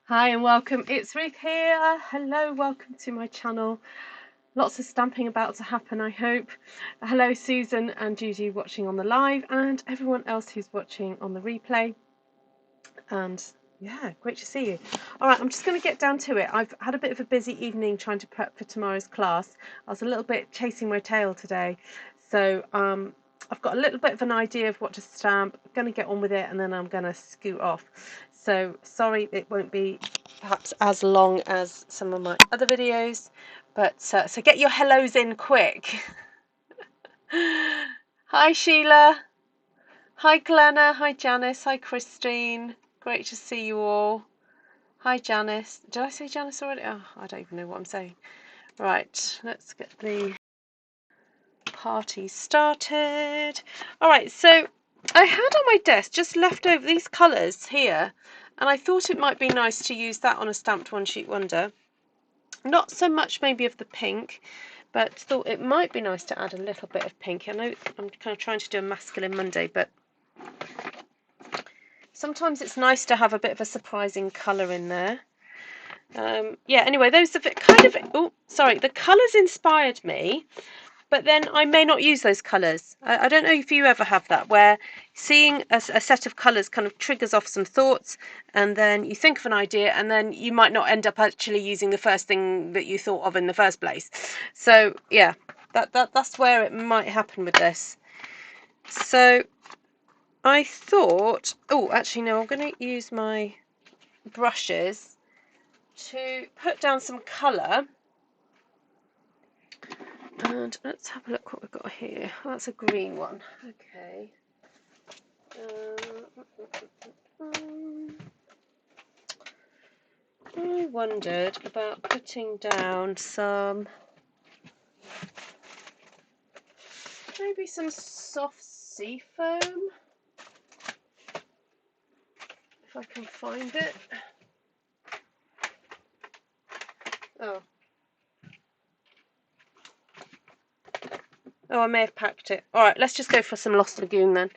Hi and welcome, it's Ruth here. Hello, welcome to my channel. Lots of stamping about to happen, I hope. Hello Susan and Judy watching on the live and everyone else who's watching on the replay. And yeah, great to see you. Alright, I'm just going to get down to it. I've had a bit of a busy evening trying to prep for tomorrow's class. I was a little bit chasing my tail today. So I've got a little bit of an idea of what to stamp. I'm going to get on with it and then I'm going to scoot off. So sorry it won't be perhaps as long as some of my other videos, but so get your hellos in quick. Hi Sheila, hi Glenna, hi Janice, hi Christine, great to see you all. Hi Janice, did I say Janice already? Oh, I don't even know what I'm saying. Right, let's get the party started. Alright, so I had on my desk just left over these colours here, and I thought it might be nice to use that on a stamped one sheet wonder. Not so much maybe of the pink, but thought it might be nice to add a little bit of pink. I know I'm kind of trying to do a masculine Monday, but sometimes it's nice to have a bit of a surprising colour in there. Yeah, anyway, those are kind of, oh, sorry, the colours inspired me. But then I may not use those colours. I don't know if you ever have that, where seeing a set of colours kind of triggers off some thoughts, and then you think of an idea, and then you might not end up actually using the first thing that you thought of in the first place. So yeah, that's where it might happen with this. So I thought, oh, actually no, I'm going to use my brushes to put down some colour. And let's have a look what we've got here. Oh, that's a green one. Okay. I wondered about putting down some, maybe some soft sea foam, if I can find it. Oh. Oh, I may have packed it. Alright, let's just go for some Lost Lagoon then.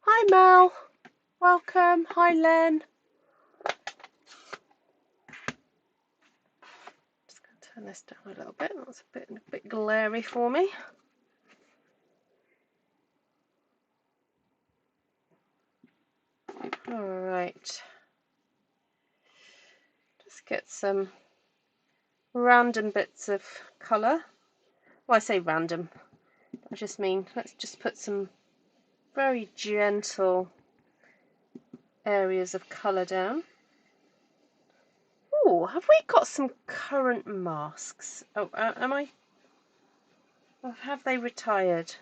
Hi Mel, welcome. Hi Len. Just going to turn this down a little bit. That's a bit glary for me. Alright. Just get some random bits of colour. Well, I say random. I just mean let's just put some very gentle areas of colour down. Oh, have we got some currant masks? Oh, am I? Or have they retired?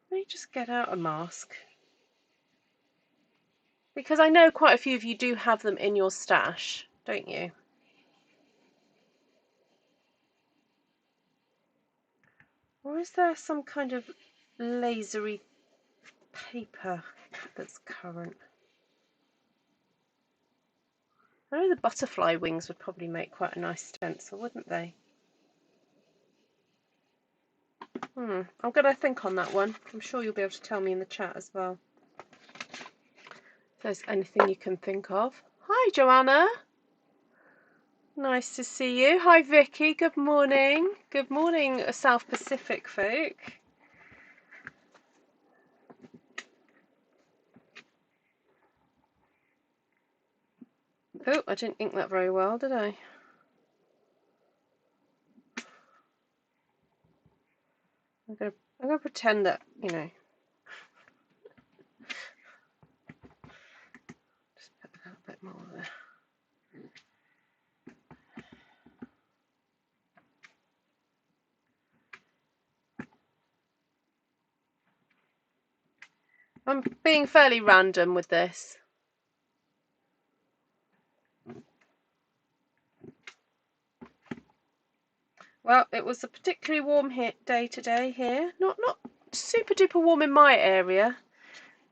Let me just get out a mask. Because I know quite a few of you do have them in your stash, don't you? Or is there some kind of lasery paper that's currant? I know the butterfly wings would probably make quite a nice stencil, wouldn't they? I'm going to think on that one. I'm sure you'll be able to tell me in the chat as well. If there's anything you can think of. Hi, Joanna. Nice to see you. Hi, Vicky. Good morning. Good morning, South Pacific folk. Oh, I didn't ink that very well, did I? I'm gonna pretend that, you know. Just put a little bit more there. I'm being fairly random with this. Well, it was a particularly warm day today here. Not super duper warm in my area,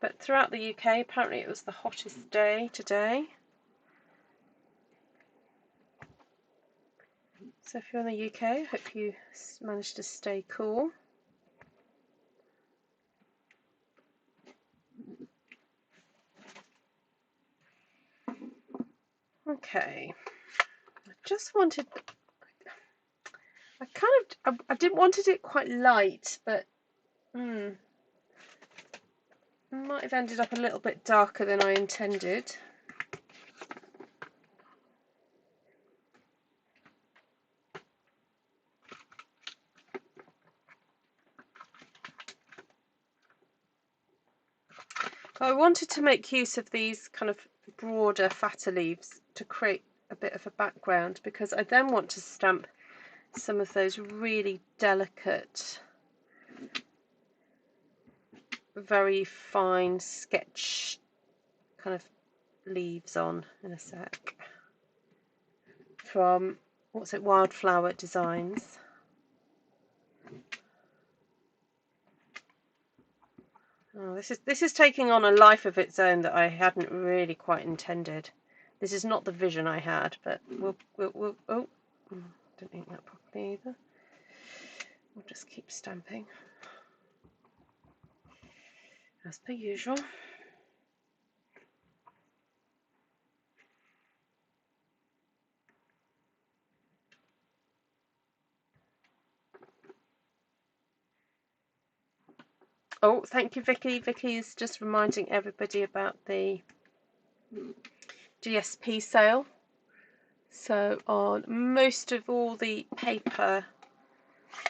but throughout the UK apparently it was the hottest day today. So if you're in the UK, I hope you managed to stay cool. Okay, I just wanted, I didn't wanted it quite light, but might have ended up a little bit darker than I intended. I wanted to make use of these kind of broader, fatter leaves to create a bit of a background, because I then want to stamp some of those really delicate, very fine sketch kind of leaves on in a sec. From, what's it, Wildflower Designs. Oh, this is taking on a life of its own that I hadn't really quite intended. This is not the vision I had, but we'll oh, didn't ink that properly either. We'll just keep stamping as per usual. Oh, thank you, Vicky. Vicky is just reminding everybody about the GSP sale. So on most of all the paper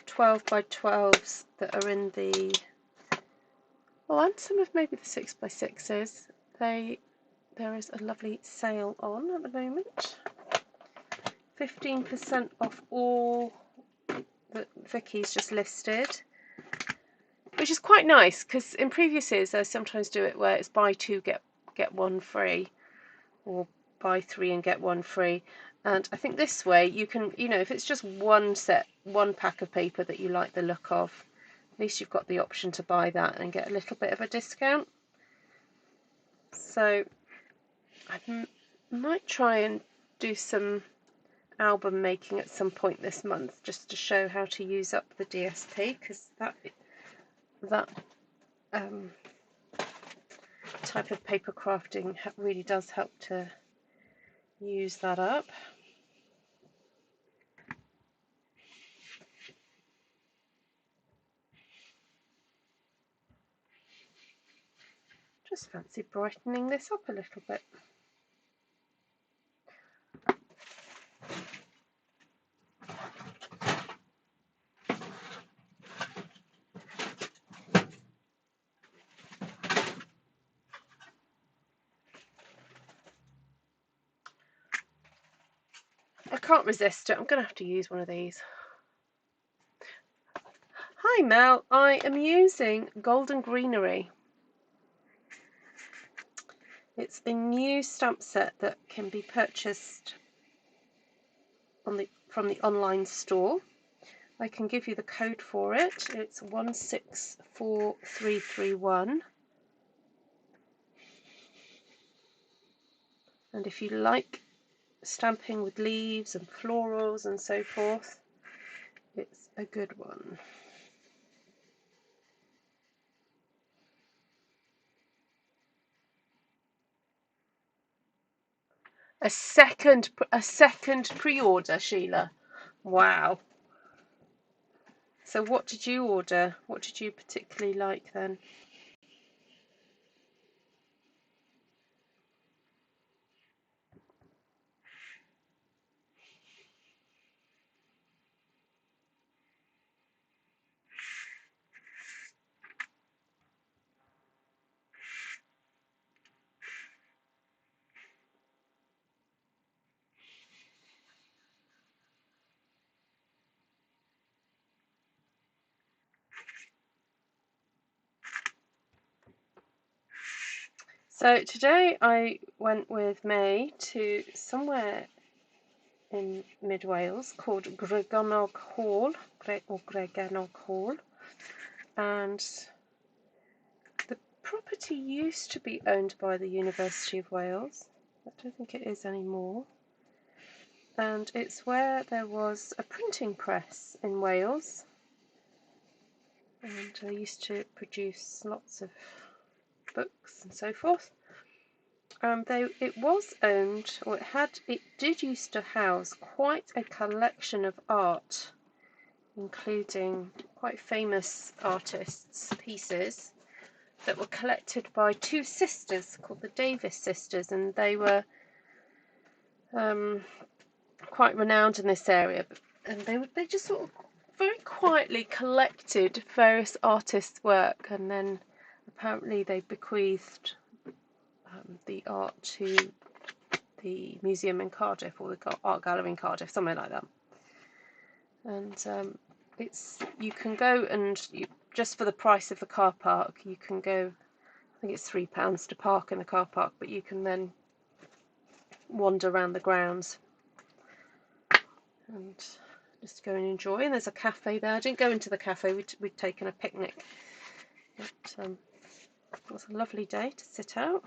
12 by 12s that are in the, well, and some of maybe the 6 by 6s, there is a lovely sale on at the moment. 15% off all that Vicky's just listed, which is quite nice, because in previous years I sometimes do it where it's buy two get one free, or buy three and get one free. And I think this way you can, you know, if it's just one pack of paper that you like the look of, at least you've got the option to buy that and get a little bit of a discount. So I might try and do some album making at some point this month, just to show how to use up the DSP, because that type of paper crafting really does help to use that up. Just fancy brightening this up a little bit. I can't resist it. I'm going to have to use one of these. Hi Mel, I am using Golden Greenery. It's a new stamp set that can be purchased from the online store. I can give you the code for it. It's 164331. And if you like stamping with leaves and florals and so forth, it's a good one. A second pre-order, Sheila. Wow. So what did you order? What did you particularly like then? So today I went with May to somewhere in mid Wales called Greganog Hall, and property used to be owned by the University of Wales. I don't think it is anymore. And it's where there was a printing press in Wales. And they used to produce lots of books and so forth. It was owned, or it did used to house quite a collection of art, including quite famous artists' pieces that were collected by two sisters called the Davis sisters, and they were quite renowned in this area. And they just sort of very quietly collected various artists' work, and then apparently they bequeathed the art to the museum in Cardiff, or the art gallery in Cardiff, somewhere like that. And you can go and just for the price of the car park, you can go. I think it's £3 to park in the car park, but you can then wander around the grounds and just go and enjoy. And there's a cafe there. I didn't go into the cafe. We'd taken a picnic. But it was a lovely day to sit out.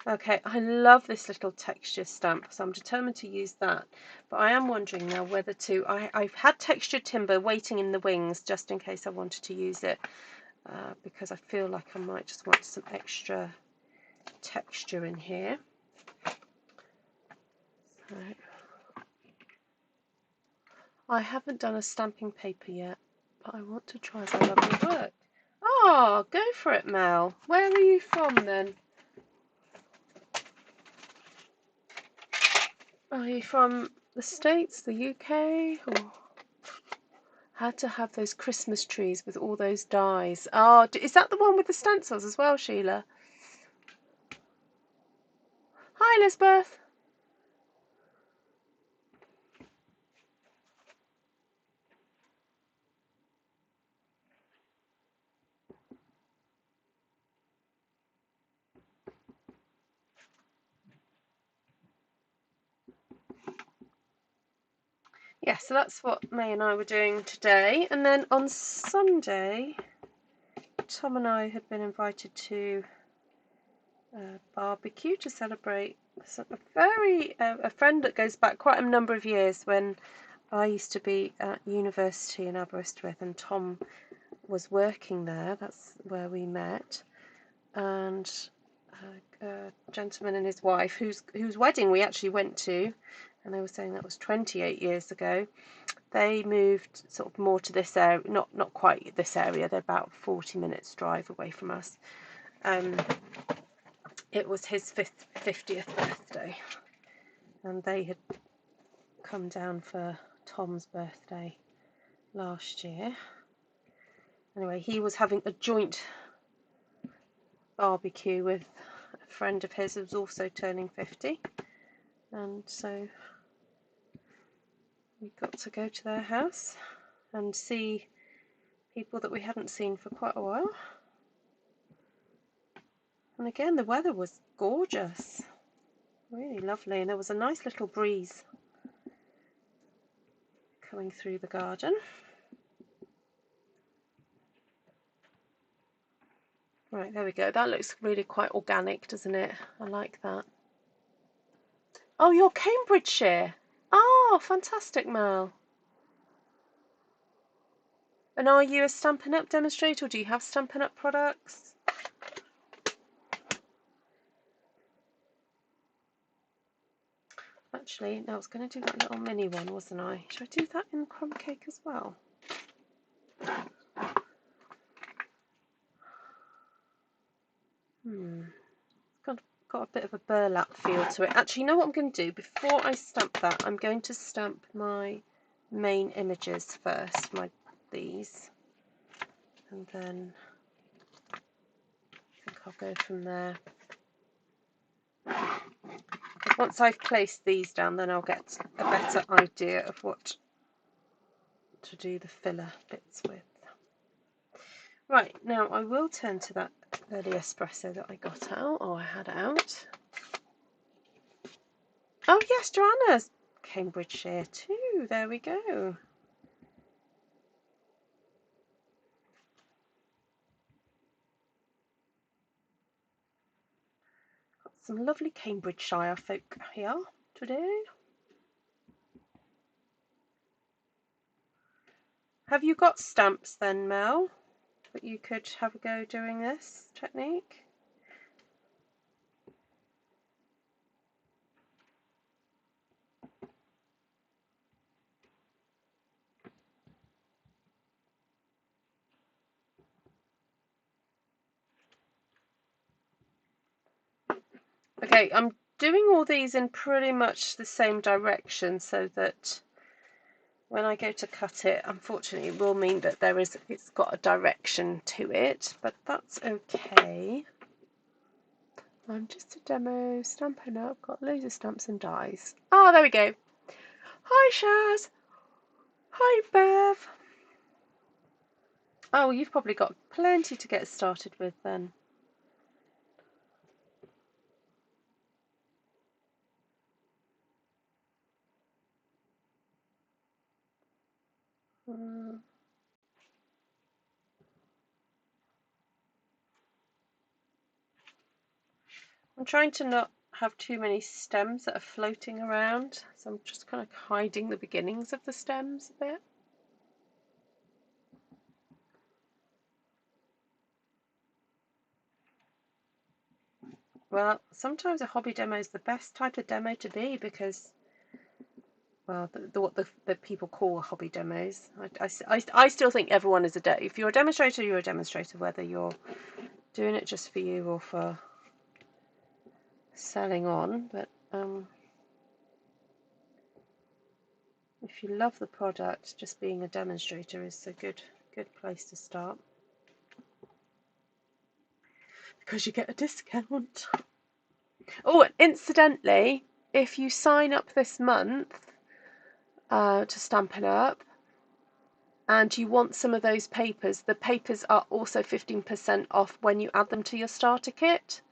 Okay, I love this little texture stamp, so I'm determined to use that. But I am wondering now whether to... I've had textured timber waiting in the wings just in case I wanted to use it, because I feel like I might just want some extra texture in here. So, I haven't done a stamping paper yet, but I want to try the lovely work. Oh, go for it, Mel. Where are you from then? Are you from the States, the UK? Or had to have those Christmas trees with all those dies. Oh, is that the one with the stencils as well, Sheila? Hi, Elizabeth. Yeah, so that's what May and I were doing today. And then on Sunday, Tom and I had been invited to a barbecue to celebrate a friend that goes back quite a number of years, when I used to be at university in Aberystwyth and Tom was working there. That's where we met. And a gentleman and his wife, whose wedding we actually went to, and they were saying that was 28 years ago. They moved sort of more to this area, not quite this area. They're about 40 minutes drive away from us. It was his 50th birthday, and they had come down for Tom's birthday last year. Anyway, he was having a joint barbecue with a friend of his who was also turning 50, and so we got to go to their house and see people that we hadn't seen for quite a while. And again, the weather was gorgeous, really lovely, and there was a nice little breeze coming through the garden. Right, there we go. That looks really quite organic, doesn't it? I like that. Oh, you're Cambridgeshire. Oh, fantastic, Mel. And are you a Stampin' Up demonstrator, or do you have Stampin' Up products? Actually, no, I was going to do that little mini one, wasn't I? Should I do that in Crumb Cake as well? Got a bit of a burlap feel to it. Actually, you know what I'm going to do? Before I stamp that, I'm going to stamp my main images first, these, and then I think I'll go from there. Once I've placed these down, then I'll get a better idea of what to do the filler bits with. Right, now I will turn to that early espresso that I got out, or I had out. Oh yes, Joanna's Cambridgeshire too. There we go. Some lovely Cambridgeshire folk here today. Have you got stamps then, Mel, that you could have a go doing this technique? Okay, I'm doing all these in pretty much the same direction so that when I go to cut it, unfortunately, it will mean that it's got a direction to it, but that's okay. I'm just a demo Stampin' Up. Got loads of stamps and dies. Oh, there we go. Hi, Shaz. Hi, Bev. Oh, you've probably got plenty to get started with then. I'm trying to not have too many stems that are floating around, so I'm just kind of hiding the beginnings of the stems a bit. Well, sometimes a hobby demo is the best type of demo to be because, well, what the people call hobby demos. I still think everyone is if you're a demonstrator, you're a demonstrator, whether you're doing it just for you or for selling on. But if you love the product, just being a demonstrator is a good place to start because you get a discount. Oh, and incidentally, if you sign up this month to Stampin' Up and you want some of those papers, the papers are also 15% off when you add them to your starter kit.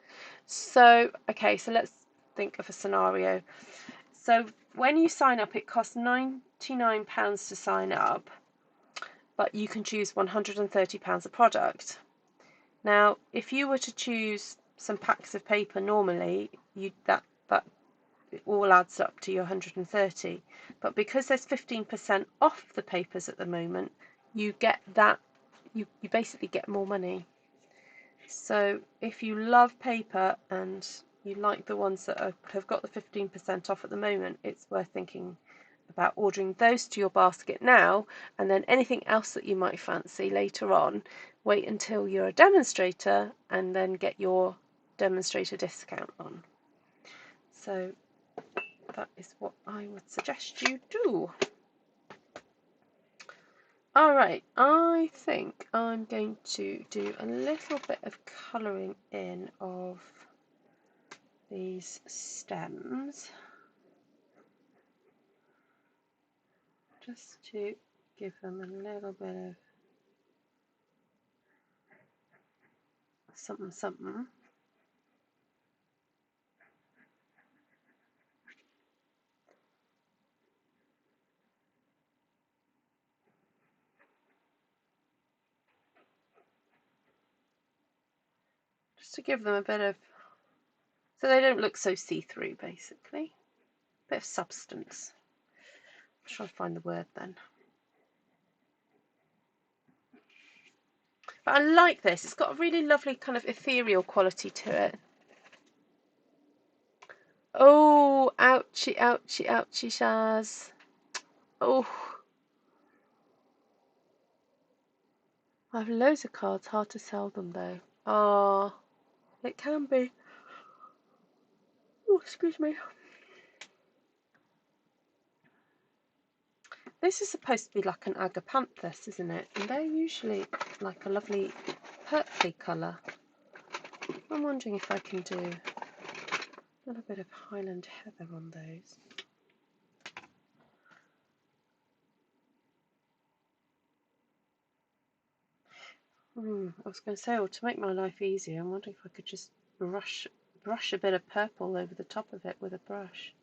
So, okay, so let's think of a scenario. So when you sign up, it costs £99 to sign up, but you can choose £130 of product. Now, if you were to choose some packs of paper normally, that it all adds up to your 130. But because there's 15% off the papers at the moment, you get that, you basically get more money. So if you love paper and you like the ones that have got the 15% off at the moment, it's worth thinking about ordering those to your basket now, and then anything else that you might fancy later on, wait until you're a demonstrator and then get your demonstrator discount on. So that is what I would suggest you do. Alright, I think I'm going to do a little bit of colouring in of these stems, just to give them a little bit of something something. Just to give them a bit of, so they don't look so see-through, basically. A bit of substance. I'm trying to find the word then. But I like this. It's got a really lovely kind of ethereal quality to it. Oh, ouchie, ouchie, ouchie, Shaz. Oh. I have loads of cards, hard to sell them though. Oh, it can be. Oh, excuse me. This is supposed to be like an agapanthus, isn't it? And they're usually like a lovely purpley colour. I'm wondering if I can do a little bit of Highland heather on those. I was going to say, well, to make my life easier, I'm wondering if I could just brush a bit of purple over the top of it with a brush.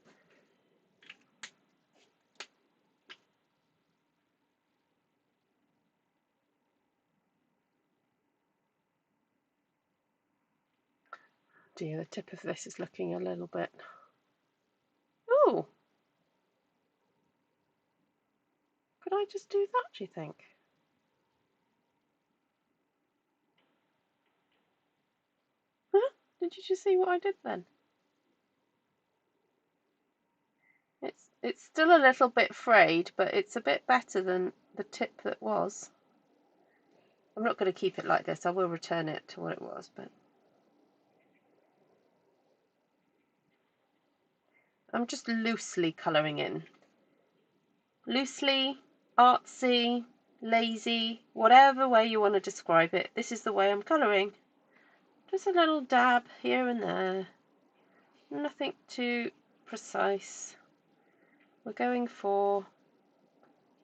dear, the tip of this is looking a little bit... Oh! Could I just do that, do you think? Huh? Did you just see what I did then? It's still a little bit frayed, but it's a bit better than the tip that was. I'm not going to keep it like this. I will return it to what it was, but I'm just loosely colouring in. Loosely, artsy, lazy, whatever way you want to describe it. This is the way I'm colouring. Just a little dab here and there. Nothing too precise. We're going for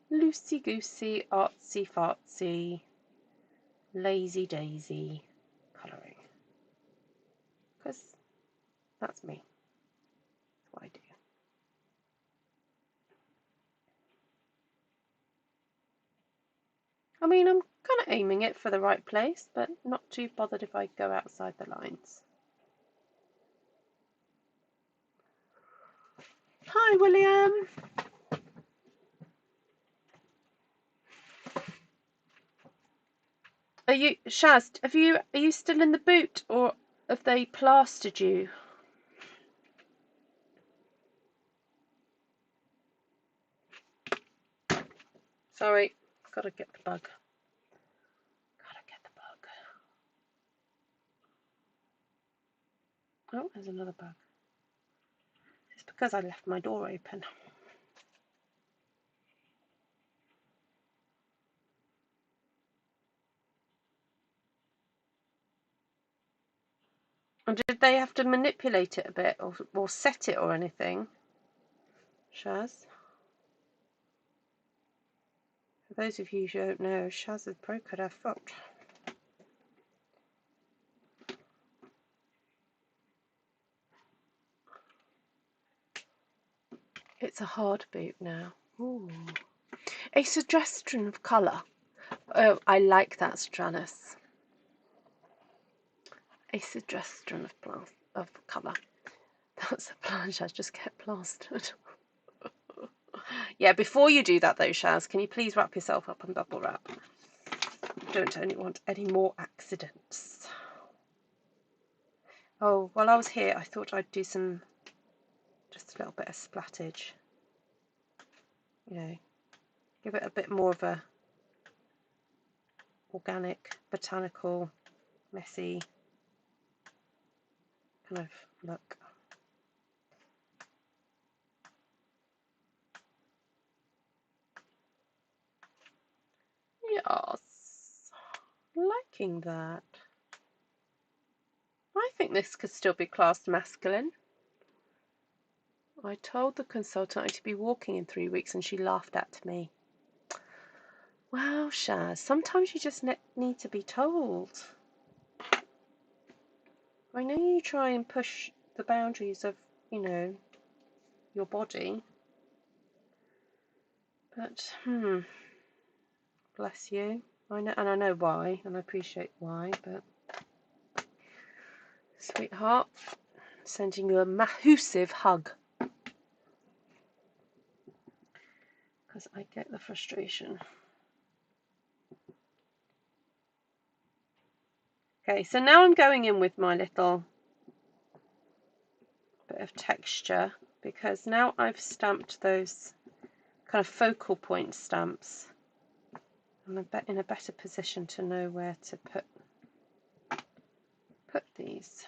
loosey-goosey, artsy-fartsy, lazy-daisy colouring. Because that's me. That's what I do. I mean, I'm kind of aiming it for the right place, but not too bothered if I go outside the lines. Hi, William. Are you, Shaz? Are you still in the boot, or have they plastered you? Sorry, gotta get the bug. Gotta get the bug. Oh, there's another bug. It's because I left my door open. And did they have to manipulate it a bit, or set it or anything? Shaz? For those of you who don't know, Shaz has broken her foot. It's a hard boot now. Ooh. A suggestion of colour. Oh, I like that, Stranus. A suggestion of colour. That's a plan, Shaz. Just get plastered. Yeah, before you do that though, Shaz, can you please wrap yourself up in bubble wrap? Don't want any more accidents. Oh, while I was here, I thought I'd do just a little bit of splattage. You know, give it a bit more of a organic, botanical, messy kind of look. Yes, liking that. I think this could still be classed masculine. I told the consultant I'd be walking in 3 weeks and she laughed at me. Well, Shaz, sometimes you just need to be told. I know you try and push the boundaries of, you know, your body. But, bless you. I know, and I know why, and I appreciate why, but... Sweetheart, sending you a massive hug. Because I get the frustration. Okay, so now I'm going in with my little bit of texture, because now I've stamped those kind of focal point stamps. I'm in a better position to know where to put these.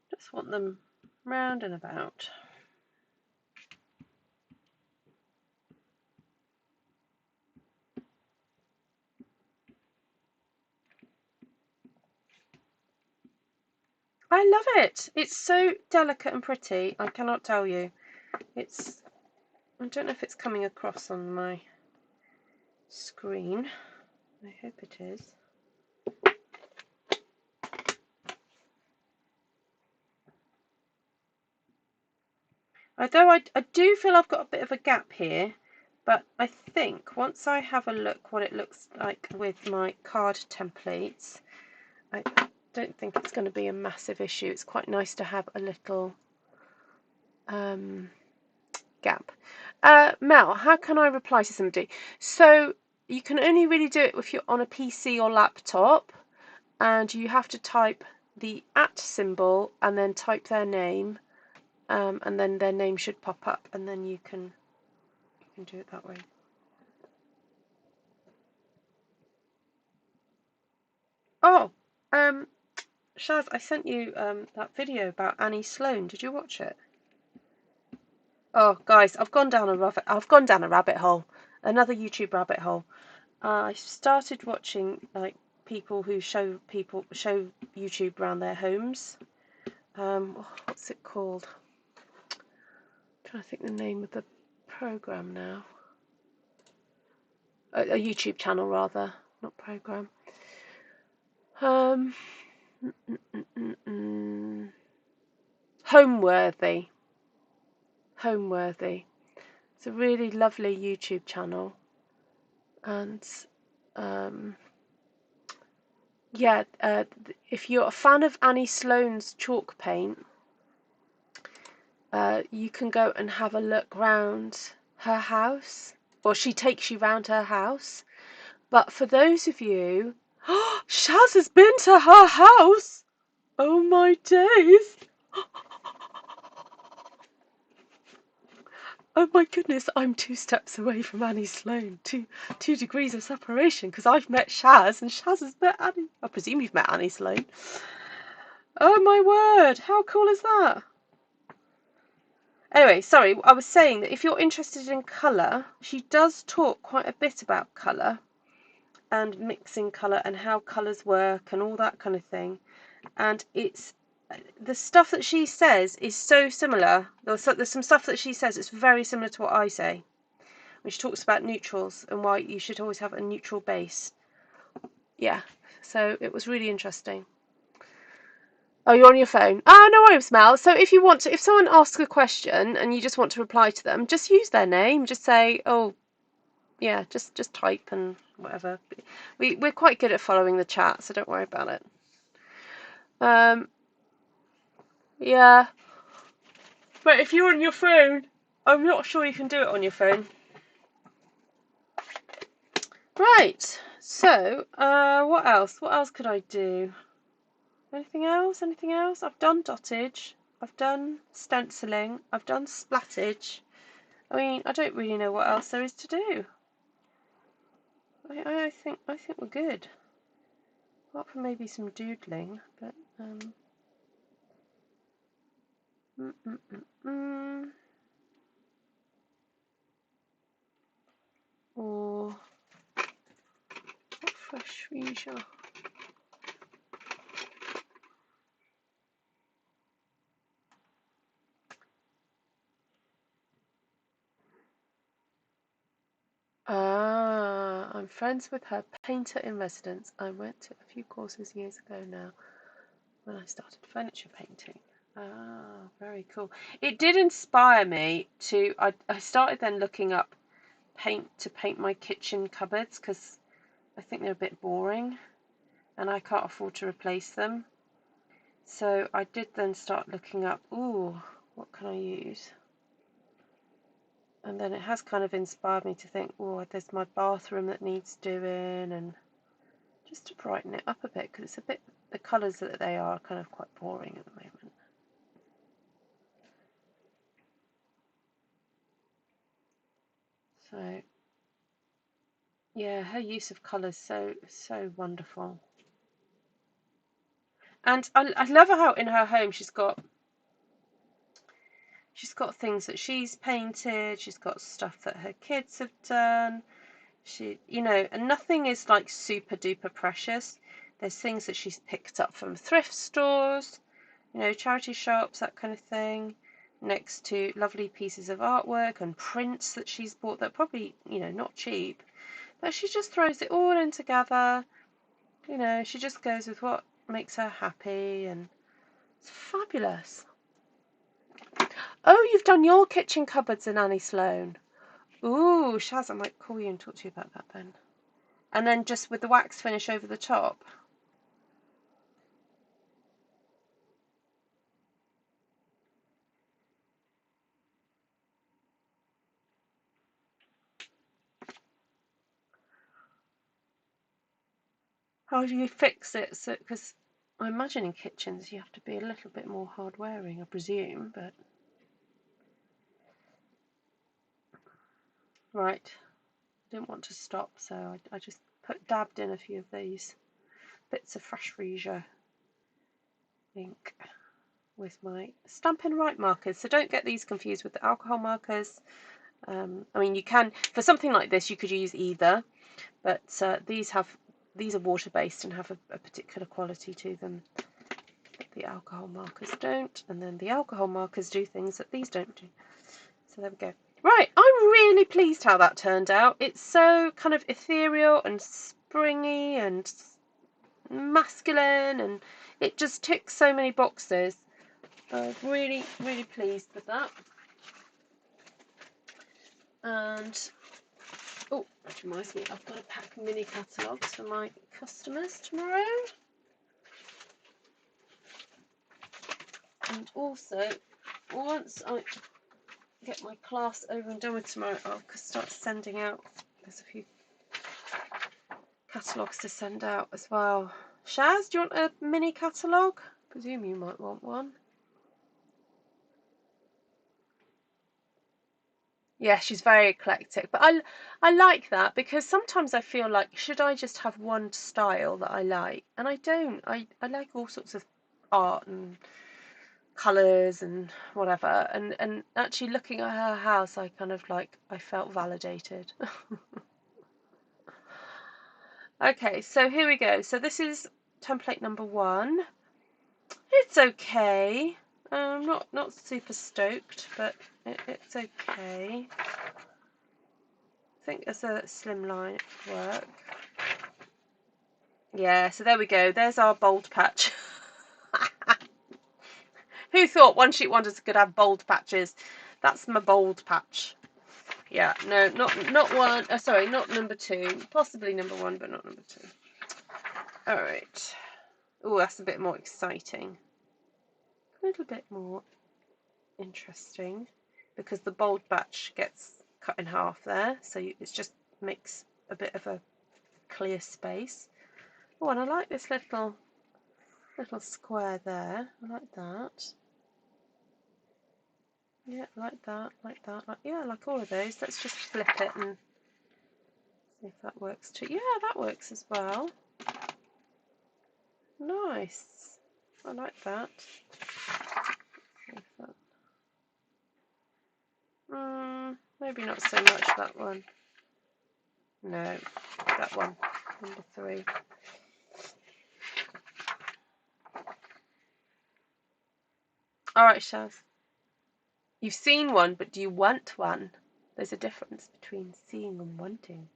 Just want them round and about. I love it. It's so delicate and pretty. I cannot tell you. I don't know if it's coming across on my screen. I hope it is. Although I do feel I've got a bit of a gap here, but I think once I have a look what it looks like with my card templates, I don't think it's going to be a massive issue. It's quite nice to have a little gap. Mel, how can I reply to somebody? So you can only really do it if you're on a PC or laptop, and you have to type the @ symbol and then type their name, and then their name should pop up, and then you can do it that way. Oh, Shaz, I sent you that video about Annie Sloan. Did you watch it? Oh, guys, I've gone down a rabbit hole, another YouTube rabbit hole. I started watching like people who show YouTube around their homes. What's it called? I'm trying to think the name of the program now. A YouTube channel rather, not program. Homeworthy. It's a really lovely YouTube channel, and yeah, if you're a fan of Annie Sloan's chalk paint, you can go and have a look round her house, or she takes you round her house. But for those of you, Shaz has been to her house. Oh my days. Oh my goodness, I'm 2 steps away from Annie Sloan. Two degrees of separation, because I've met Shaz and Shaz has met Annie. I presume you've met Annie Sloan. Oh my word, how cool is that? Anyway, sorry, I was saying that if you're interested in colour, she does talk quite a bit about colour and mixing colour and how colours work and all that kind of thing. And it's the stuff that she says is so similar. There's some stuff that she says it's very similar to what I say, when she talks about neutrals and why you should always have a neutral base. Yeah, so it was really interesting. Oh, you're on your phone. Oh, no worries, Mel. So if someone asks a question and you just want to reply to them, just use their name. Just say, oh, yeah, just type and whatever. We're quite good at following the chat, so don't worry about it. Yeah. But if you're on your phone, I'm not sure you can do it on your phone. Right. So, what else? What else could I do? Anything else? Anything else? I've done dottage. I've done stenciling. I've done splattage. I mean, I don't really know what else there is to do. I think we're good. Apart from maybe some doodling, but or fresh Freesia. I'm friends with her painter in residence. I went to a few courses years ago now when I started furniture painting. Very cool. It did inspire me to, I started then looking up paint to paint my kitchen cupboards because I think they're a bit boring and I can't afford to replace them. So I did then start looking up, what can I use? And then it has kind of inspired me to think, there's my bathroom that needs doing, and just to brighten it up a bit, because it's a bit, the colours that they are kind of quite boring at the moment. So, yeah, her use of colours so wonderful. And I love how in her home she's got things that she's painted, she's got stuff that her kids have done. And nothing is like super duper precious. There's things that she's picked up from thrift stores, charity shops, that kind of thing, next to lovely pieces of artwork and prints that she's bought that probably, not cheap, but she just throws it all in together. She just goes with what makes her happy, and it's fabulous. Oh, you've done your kitchen cupboards in Annie Sloan. Ooh, Shaz, I might call you and talk to you about that then. And then just with the wax finish over the top. How do you fix it? So, because I imagine in kitchens you have to be a little bit more hard wearing, I presume, but right. Didn't want to stop, so I just dabbed in a few of these bits of fresh Freesia ink with my Stampin' Right markers. So don't get these confused with the alcohol markers. I mean, you can, for something like this, you could use either, but these are water-based and have a particular quality to them that the alcohol markers don't, and then the alcohol markers do things that these don't do. So there we go. Right, I'm really pleased how that turned out. It's so kind of ethereal and springy and masculine, and it just ticks so many boxes. Really, really pleased with that. And oh, that reminds me, I've got to pack mini catalogues for my customers tomorrow. And also, once I get my class over and done with tomorrow, I'll start sending out. There's a few catalogues to send out as well. Shaz, do you want a mini catalogue? I presume you might want one. Yeah, she's very eclectic, but I like that, because sometimes I feel like, should I just have one style that I like? And I don't. I like all sorts of art and colours and whatever. And actually looking at her house, I kind of I felt validated. Okay, so here we go. So this is template number 1. It's okay. Not super stoked, but it's okay. I think there's a slim line work. Yeah, so there we go. There's our bold patch. Who thought One Sheet Wonders could have bold patches? That's my bold patch. Yeah, no, not one. Sorry, not number 2. Possibly number 1, but not number 2. All right. Oh, that's a bit more exciting. A little bit more interesting, because the bold batch gets cut in half there, so it just makes a bit of a clear space. Oh, and I like this little square there. I like that. Yeah, like that, like that. Yeah, I like all of those. Let's just flip it and see if that works too. Yeah, that works as well. Nice. I like that. Maybe not so much that one. No, that one. Number 3. Alright, Shaz. You've seen one, but do you want one? There's a difference between seeing and wanting.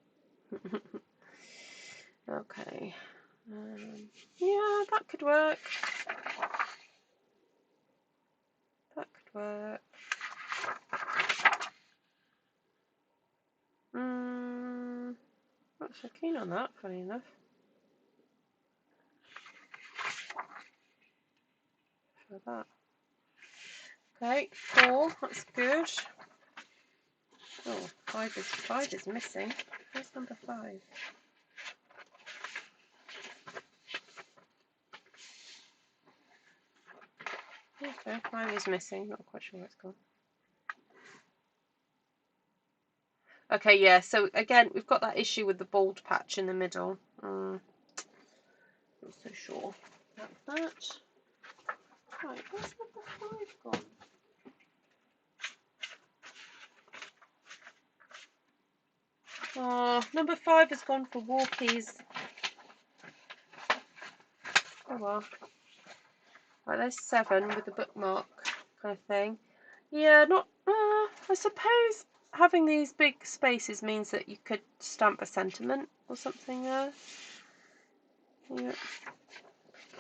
Okay. Yeah, that could work. That could work. Not so keen on that, funny enough. For that. Okay, 4, that's good. Oh, 5 is missing. Where's number 5? Okay, 5 is missing, not quite sure where it's gone. Okay, yeah, so again, we've got that issue with the bold patch in the middle. Not so sure about that. Right, where's number 5 gone? Oh, number 5 has gone for walkies. Oh well. Right, there's 7 with the bookmark kind of thing. Yeah, not. I suppose having these big spaces means that you could stamp a sentiment or something there. Yeah.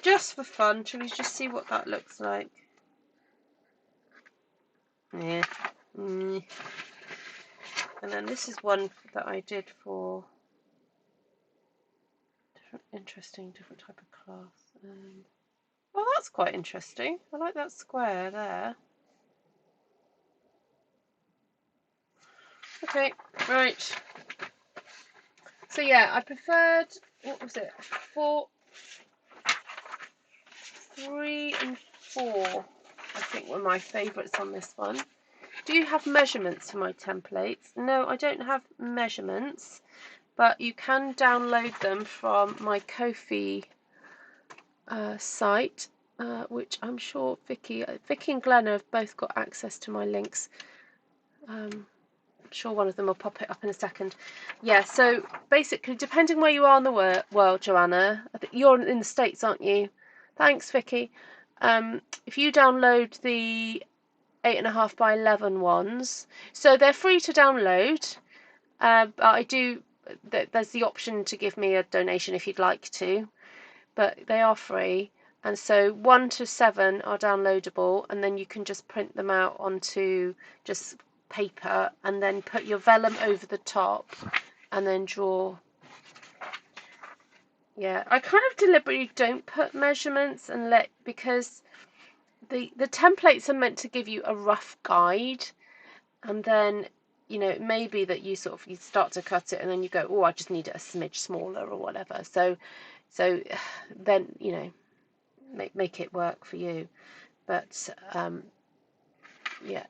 Just for fun, shall we just see what that looks like? Yeah. Mm. And then this is one that I did for different type of class. Well, that's quite interesting. I like that square there. Okay, right. So yeah, I preferred, what was it? 3 and 4, I think, were my favourites on this one. Do you have measurements for my templates? No, I don't have measurements, but you can download them from my Ko-fi site, which I'm sure Vicky and Glenna have both got access to my links. I'm sure one of them will pop it up in a second. Yeah, so basically, depending where you are in the world, Joanna, I think you're in the States, aren't you? Thanks, Vicky. If you download the 8.5 by 11 ones, so they're free to download. But there's the option to give me a donation if you'd like to, but they are free. And so 1 to 7 are downloadable, and then you can just print them out onto just paper and then put your vellum over the top and then draw. Yeah, I kind of deliberately don't put measurements because the templates are meant to give you a rough guide, and then it may be that you start to cut it and then you go, oh, I just need it a smidge smaller or whatever. So then make it work for you. But yeah.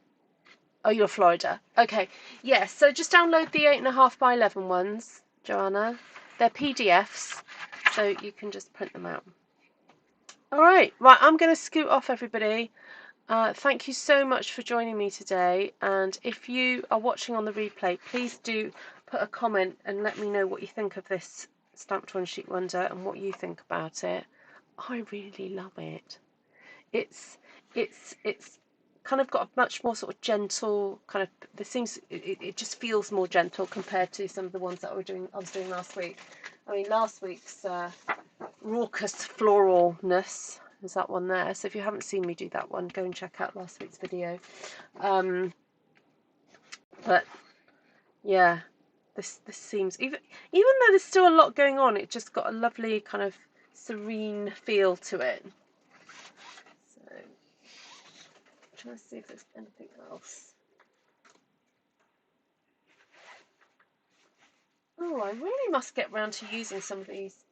Oh, you're Florida. Okay. Yeah, so just download the 8.5 by 11 ones, Joanna. They're PDFs, so you can just print them out. All right. Right, I'm going to scoot off, everybody. Thank you so much for joining me today. And if you are watching on the replay, please do put a comment and let me know what you think of this Stamped One Sheet Wonder and what you think about it. I really love it. It's kind of got a much more sort of gentle kind of. It just feels more gentle compared to some of the ones that I was doing last week. I mean, last week's raucous floralness is that one there. So if you haven't seen me do that one, go and check out last week's video. But yeah, this seems, even though there's still a lot going on, it just got a lovely kind of serene feel to it. Trying to see if there's anything else. Oh, I really must get round to using some of these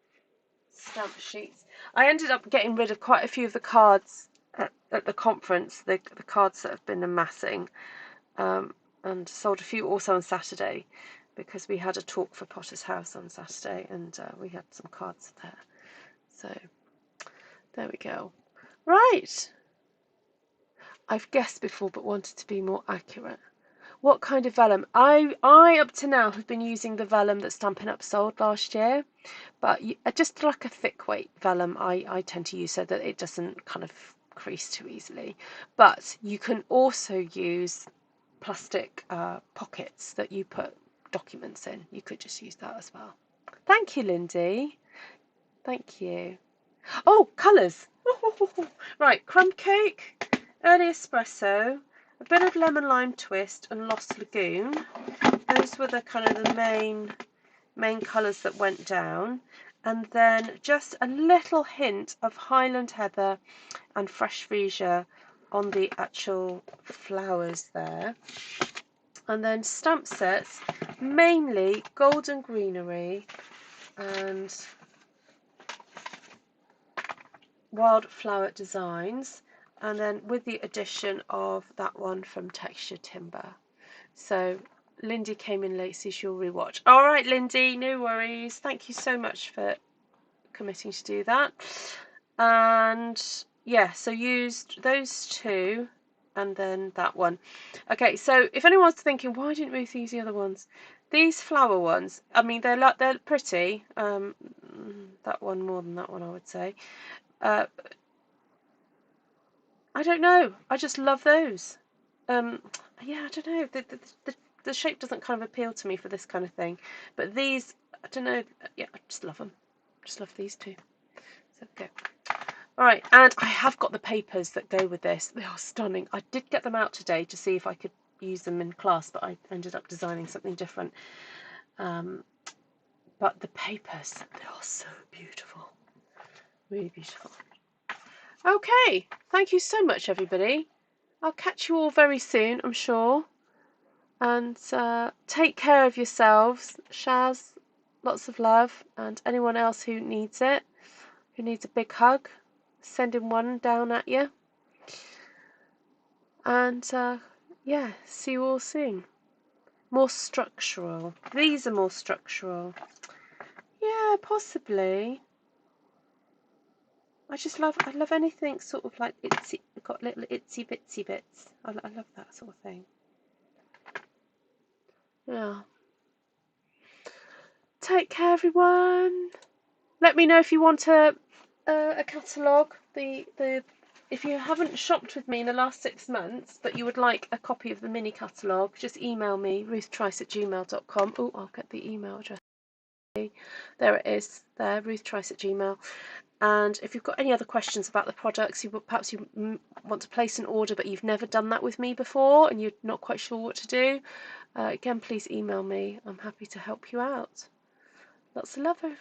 stamp sheets. I ended up getting rid of quite a few of the cards at the conference, the cards that have been amassing, and sold a few also on Saturday, because we had a talk for Potter's House on Saturday, and we had some cards there. So there we go. Right. I've guessed before but wanted to be more accurate. What kind of vellum? I up to now have been using the vellum that Stampin' Up sold last year, but just like a thick weight vellum I tend to use so that it doesn't kind of crease too easily. But you can also use plastic pockets that you put documents in. You could just use that as well. Thank you, Lindy. Thank you. Oh, colours. Right, Crumb Cake, Early Espresso, a bit of Lemon Lime Twist, and Lost Lagoon. Those were the kind of the main colours that went down. And then just a little hint of Highland Heather and Fresh Freesia on the actual flowers there. And then stamp sets, mainly Golden Greenery and Wildflower Designs, and then with the addition of that one from Texture Timber. So Lindy came in late, so she'll rewatch. All right, Lindy, no worries. Thank you so much for committing to do that. And yeah, so used those two and then that one. Okay, so if anyone's thinking, why didn't Ruth use the other ones? These flower ones, I mean, they're pretty. That one more than that one, I would say. I don't know. I just love those. Yeah, I don't know. The shape doesn't kind of appeal to me for this kind of thing. But these, I don't know. Yeah, I just love them. Just love these two. So go. Alright, and I have got the papers that go with this. They are stunning. I did get them out today to see if I could use them in class, but I ended up designing something different. But the papers, they are so beautiful. Really beautiful. Okay, thank you so much, everybody. I'll catch you all very soon, I'm sure. And take care of yourselves. Shaz, lots of love. And anyone else who needs it, who needs a big hug, sending one down at you. And yeah, see you all soon. More structural. These are more structural. Yeah, possibly. I love anything sort of like itsy, got little itsy bitsy bits. I love that sort of thing. Yeah. Take care, everyone. Let me know if you want a catalogue. If you haven't shopped with me in the last 6 months, but you would like a copy of the mini catalogue, just email me, ruthtrice@gmail.com. Oh, I'll get the email address. There it is. There, ruthtrice@gmail. And if you've got any other questions about the products, perhaps you want to place an order, but you've never done that with me before, and you're not quite sure what to do, again, please email me. I'm happy to help you out. Lots of love, everyone.